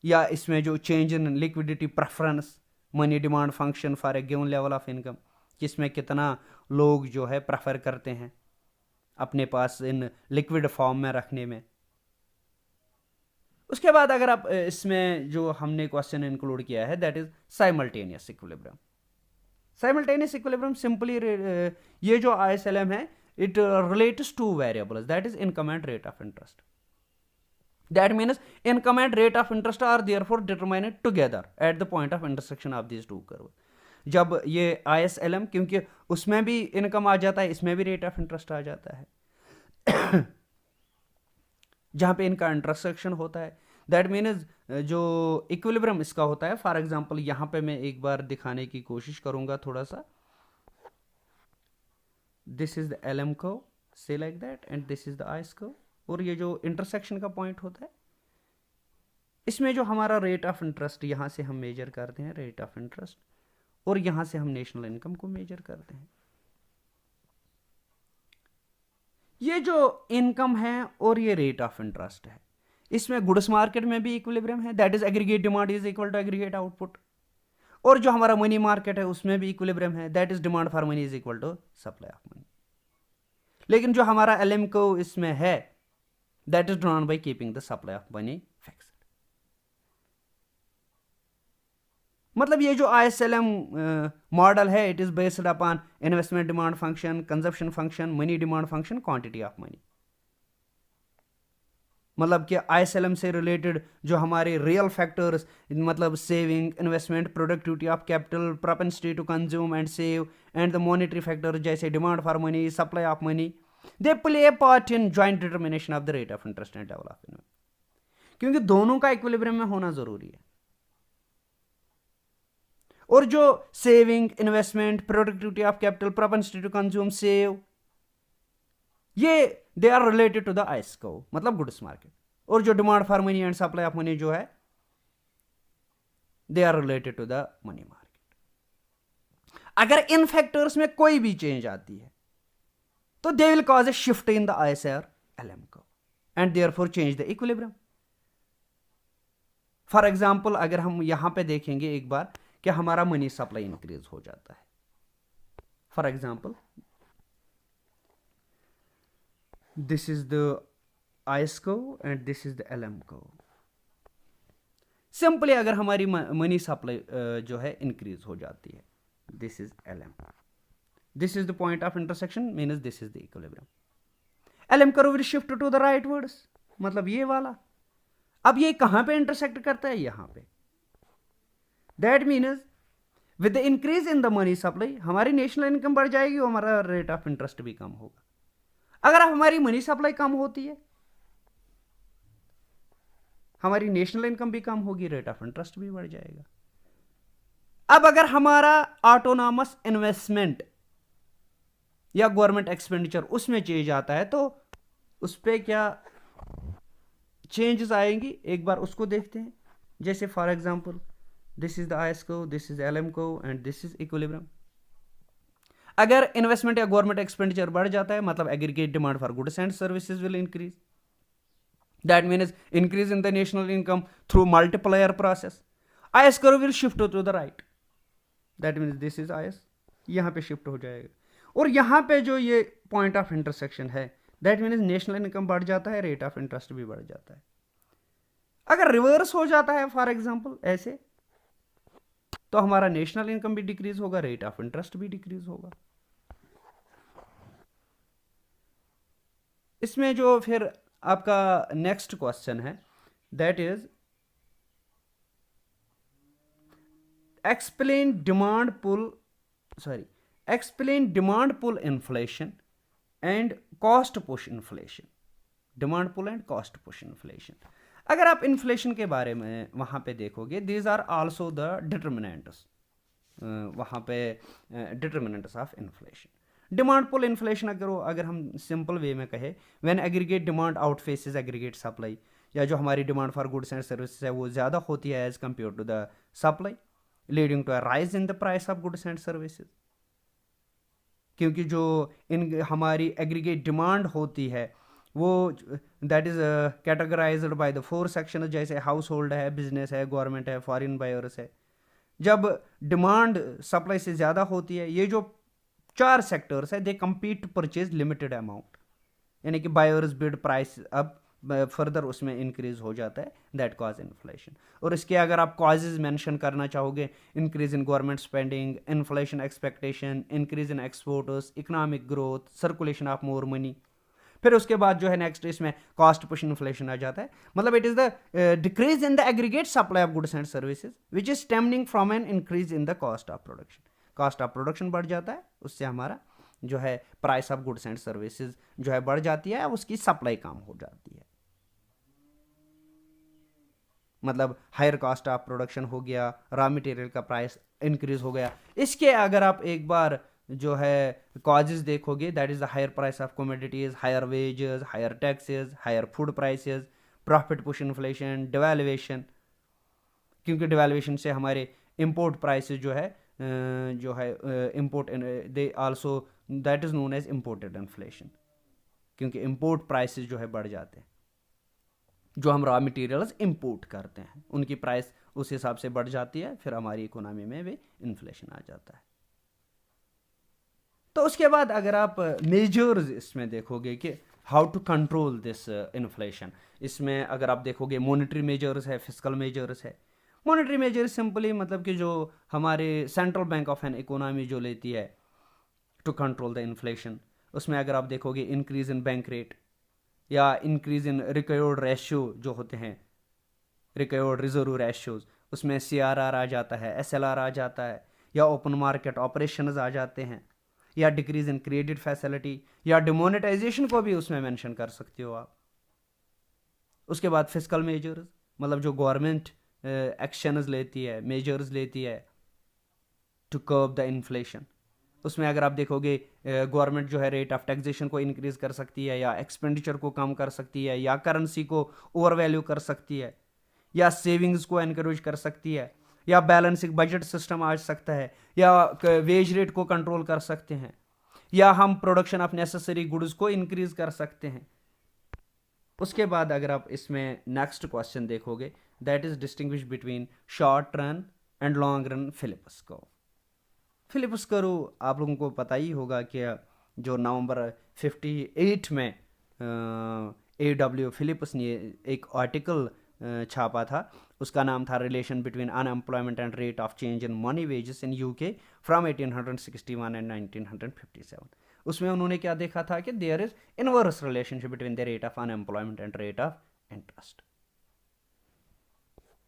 या इसमें जो change in liquidity preference money demand function for a given level of income, जिसमें कितना लोग जो है प्रेफर करते हैं अपने पास इन लिक्विड फॉर्म में रखने में। उसके बाद अगर आप इसमें जो हमने क्वेश्चन इंक्लूड किया है that is simultaneous equilibrium. Simultaneous equilibrium simply ये जो आईएसएलएम है it relates two variables, that is income and rate of interest. That means income and rate of interest are therefore determined together at the point of intersection of these two curves. जब ये ISLM, क्योंकि उसमें भी income आ जाता है, इसमें भी rate of interest आ जाता है जहां पे इनका इंटरसेक्शन होता है, दैट मीन्स जो इक्विलिब्रियम इसका होता है। फॉर एग्जांपल यहां पे मैं एक बार दिखाने की कोशिश करूंगा थोड़ा सा। This is the LM curve, say like that, and this is the IS curve. और ये जो इंटरसेक्शन का पॉइंट होता है, इसमें जो हमारा रेट ऑफ इंटरेस्ट यहां से हम मेजर करते हैं, रेट ऑफ इंटरेस्ट, और यहां से हम नेशनल इनकम को मेजर करते हैं। ये जो इनकम है और ये रेट ऑफ इंटरेस्ट है, इसमें गुड्स मार्केट में भी इक्विलिब्रियम है, that is aggregate demand is equal to aggregate output. और जो हमारा मनी मार्केट है उसमें भी इक्विलिब्रियम है, that is demand for money is equal to supply of money. लेकिन जो हमारा एलएम को इसमें है that is drawn by keeping the supply of money fixed. मतलब ये जो ISLM मॉडल है it is based upon investment demand function, consumption function, money demand function, quantity of money. मतलब कि ISLM से रिलेटेड जो हमारे रियल फैक्टर्स, मतलब saving, investment, productivity of capital, propensity to consume and save, and the monetary factor जैसे demand for money, supply of money, they play a part in joint determination of the rate of interest and level of income. क्योंकि दोनों का equilibrium में होना जरूरी है। और जो saving, investment, productivity of capital, propensity to consume, save, ये they are related to the IS curve, मतलब गुड्स मार्केट। और जो demand for money and supply of money जो है they are related to the money market. अगर इन factors में कोई भी चेंज आती है तो they will cause a shift in the ISR LM curve and therefore change the equilibrium. For example, अगर हम यहां पे देखेंगे एक बार कि हमारा मनी सप्लाई इंक्रीज हो जाता है, for example this is the IS curve and this is the LM curve। Simply अगर हमारी मनी सप्लाई जो है इंक्रीज हो जाती है, this is LM, this is the point of intersection, means this is the equilibrium. LM curve will shift to the rightwards, मतलब ये वाला। अब ये कहां पे इंटरसेक्ट करता है, यहां पे। That means with the increase in the money supply हमारी नेशनल इनकम बढ़ जाएगी और हमारा रेट ऑफ इंटरेस्ट भी कम होगा। अगर हमारी मनी सप्लाई कम होती है हमारी नेशनल इनकम भी कम होगी, रेट ऑफ इंटरेस्ट भी बढ़ जाएगा। अब अगर हमारा ऑटोनॉमस इन्वेस्टमेंट या गवर्नमेंट एक्सपेंडिचर उसमें चेंज आता है, तो उस पर क्या चेंजेस आएंगी एक बार उसको देखते हैं। जैसे for example this is the IS curve, this is LM curve and this is equilibrium. अगर इन्वेस्टमेंट या गवर्नमेंट एक्सपेंडिचर बढ़ जाता है मतलब aggregate demand for goods and services will increase, that means increase in the national income through multiplier process. IS curve will shift to the right, that means this is IS, यहां पे shift हो जाएगा। और यहां पे जो ये point of intersection है, दैट मीन्स नेशनल इनकम बढ़ जाता है, रेट ऑफ इंटरेस्ट भी बढ़ जाता है। अगर रिवर्स हो जाता है फॉर एग्जांपल ऐसे, तो हमारा नेशनल इनकम भी डिक्रीज होगा, रेट ऑफ इंटरेस्ट भी डिक्रीज होगा। इसमें जो फिर आपका नेक्स्ट क्वेश्चन है that is explain demand pull inflation and cost push inflation. Demand pull and cost push inflation, अगर आप इन्फ्लेशन के बारे में वहां पे देखोगे, these are also the determinants, वहां पे determinants of inflation. Demand pull inflation अगर हम सिंपल वे में कहें, when aggregate demand आउटफेसेस aggregate supply, या जो हमारी demand for goods and services है वो ज़्यादा होती है as compared to the supply, leading to a rise in the price of goods and services. क्योंकि जो इन हमारी एग्रीगेट डिमांड होती है वो that is categorized by the 4 section, जैसे हाउस होल्ड है, बिजनेस है, गवर्नमेंट है, फॉरेन बायर्स है। जब डिमांड सप्लाई से ज़्यादा होती है, ये जो 4 सेक्टर्स है, they compete to purchase limited amount, यानी कि बायर्स बिड प्राइस अब फर्दर उसमें इंक्रीज हो जाता है, दैट कॉज इन्फ्लेशन। और इसके अगर आप कॉजेज मेंशन करना चाहोगे, increase in government spending, inflation expectation, increase in exports, economic growth, circulation of more money. फिर उसके बाद जो है नेक्स्ट इसमें कॉस्ट पुश इन्फ्लेशन आ जाता है, मतलब it is the decrease in the aggregate supply of goods and services which is stemming from an increase in the cost of production. Cost of production बढ़ जाता है, उससे हमारा जो है price of goods and services जो है बढ़ जाती है, उसकी सप्लाई कम हो जाती है, मतलब हायर कॉस्ट ऑफ प्रोडक्शन हो गया, रॉ मटेरियल का प्राइस इंक्रीज हो गया। इसके अगर आप एक बार जो है कॉजेज देखोगे, that is the higher price of commodities, higher wages, higher taxes, higher food prices, profit push inflation, devaluation, क्योंकि डिवैल्यूएशन से हमारे इंपोर्ट प्राइसेस जो है import they also that is known as imported inflation, क्योंकि import prices जो है बढ़ जाते हैं, जो हम रॉ मटेरियल्स इंपोर्ट करते हैं उनकी प्राइस उस हिसाब से बढ़ जाती है, फिर हमारी इकोनॉमी में भी इन्फ्लेशन आ जाता है। तो उसके बाद अगर आप मेजर्स इसमें देखोगे कि how to control this inflation, इसमें अगर आप देखोगे मॉनेटरी मेजर्स है, फिस्कल मेजर्स है। मॉनेटरी मेजर्स सिंपली मतलब कि जो हमारे central bank of an economy जो लेती है टू कंट्रोल द इन्फ्लेशन, उसमें अगर आप देखोगे इंक्रीज इन बैंक रेट या इंक्रीज इन रिकवर्ड रेशियो जो होते हैं, रिकवर्ड रिजर्व रेशियोज, उसमें CRR आ जाता है, SLR आ जाता है, या ओपन मार्केट ऑपरेशंस आ जाते हैं, या डिक्रीज इन क्रेडिट फैसिलिटी, या डिमोनेटाइजेशन को भी उसमें मेंशन कर सकते हो आप। उसके बाद फिस्कल मेजर्स, मतलब जो गवर्नमेंट एक्शंस लेती है, मेजर्स लेती है टू कर्ब द इन्फ्लेशन। उसमें अगर आप देखोगे गवर्नमेंट जो है रेट ऑफ टैक्सेशन को इंक्रीज कर सकती है, या एक्सपेंडिचर को कम कर सकती है, या करेंसी को ओवर वैल्यू कर सकती है, या सेविंग्स को एनकरेज कर सकती है, या बैलेंसिंग बजट सिस्टम आ सकता है, या वेज रेट को कंट्रोल कर सकते हैं, या हम प्रोडक्शन ऑफ नेसेसरी गुड्स को इंक्रीज कर सकते हैं। उसके बाद अगर आप इसमें नेक्स्ट क्वेश्चन देखोगे, that is distinguish between short run and long run Phillips curve. Phillips curve आप लोगों को पता ही होगा कि जो नवंबर 58 में AW फिलिप्स ने एक आर्टिकल छापा था, उसका नाम था relation between unemployment and rate of change in money wages in UK from 1861 and 1957। उसमें उन्होंने क्या देखा था कि there is inverse relationship between the rate of unemployment and rate of interest,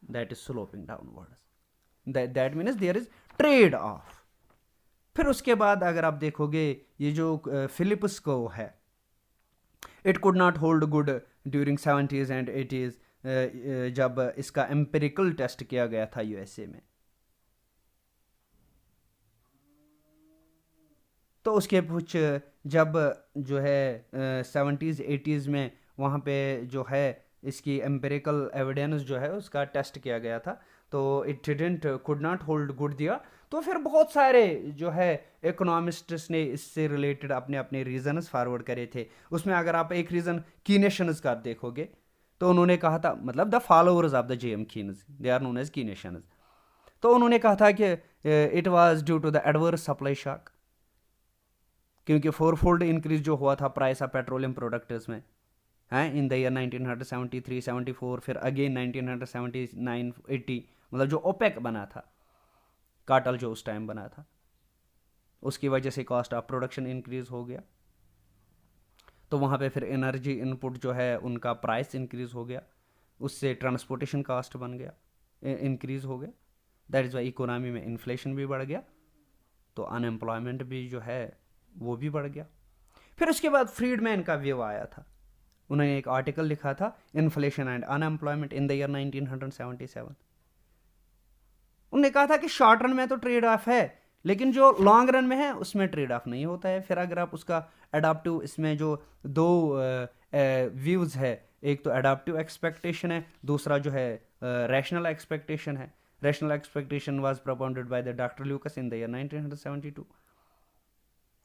that is sloping downwards, that means there is trade off. फिर उसके बाद अगर आप देखोगे ये जो फिलिप्स को है, it could not hold good during 70s and 80s, जब इसका एम्पिरिकल टेस्ट किया गया था USA में। तो उसके कुछ जब जो है 70s 80s में वहाँ पे जो है इसकी एम्पेरिकल एविडेंस जो है उसका टेस्ट किया गया था, तो it didn't could not hold good दिया। तो फिर बहुत सारे जो है इकोनॉमिस्ट्स ने इससे रिलेटेड अपने अपने रीजंस फॉरवर्ड करे थे। उसमें अगर आप एक रीज़न कीनेशंस का देखोगे तो उन्होंने कहा था, मतलब the followers of the J M Keynes, they are known as Keynesians. तो उन्होंने कहा था कि it was due to the adverse supply shock, क्योंकि फोरफोल्ड इंक्रीज जो हुआ था प्राइस ऑफ पेट्रोलियम प्रोडक्ट्स में हैं इन द ईयर 1973 74, फिर अगेन 1979 80, मतलब जो ओपेक बना था, कार्टल जो उस टाइम बना था, उसकी वजह से कॉस्ट ऑफ प्रोडक्शन इंक्रीज हो गया। तो वहाँ पे फिर एनर्जी इनपुट जो है उनका प्राइस इंक्रीज हो गया, उससे ट्रांसपोर्टेशन कॉस्ट बन गया, इंक्रीज हो गया। दैट इज़ वाई इकोनॉमी में इन्फ्लेशन भी बढ़ गया, तो अनएम्प्लॉयमेंट भी जो है वो भी बढ़ गया। फिर उसके बाद फ्रीडमैन का व्यू आया था, उन्होंने एक आर्टिकल लिखा था inflation and unemployment in the year 1977। उन्होंने कहा था कि शॉर्ट रन में तो ट्रेड ऑफ है, लेकिन जो लॉन्ग रन में है उसमें ट्रेड ऑफ नहीं होता है। फिर अगर आप उसका अडाप्टिव, इसमें जो दो व्यूज़ है, एक तो अडाप्टिव एक्सपेक्टेशन है, दूसरा जो है रैशनल एक्सपेक्टेशन है। Rational expectation was propounded by the doctor Lucas in the year 1972।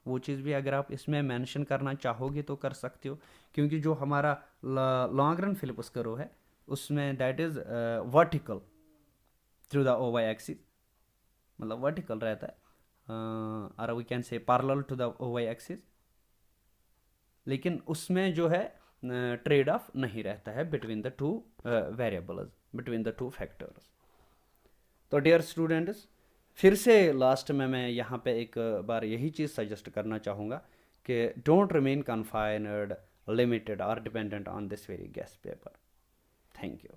वो चीज़ भी अगर आप इसमें मेंशन करना चाहोगे तो कर सकते हो, क्योंकि जो हमारा लॉन्ग रन फिलिप्स कर्व है उसमें that is vertical through the O Y axis, मतलब वर्टिकल रहता है, और we can say parallel to the O Y axis, लेकिन उसमें जो है ट्रेड ऑफ नहीं रहता है between the two variables, between the two factors. तो डियर स्टूडेंट्स, फिर से लास्ट में मैं यहाँ पे एक बार यही चीज़ सजेस्ट करना चाहूँगा कि डोंट रिमेन कन्फाइन्ड, लिमिटेड और dependent on this very guest paper. Thank you.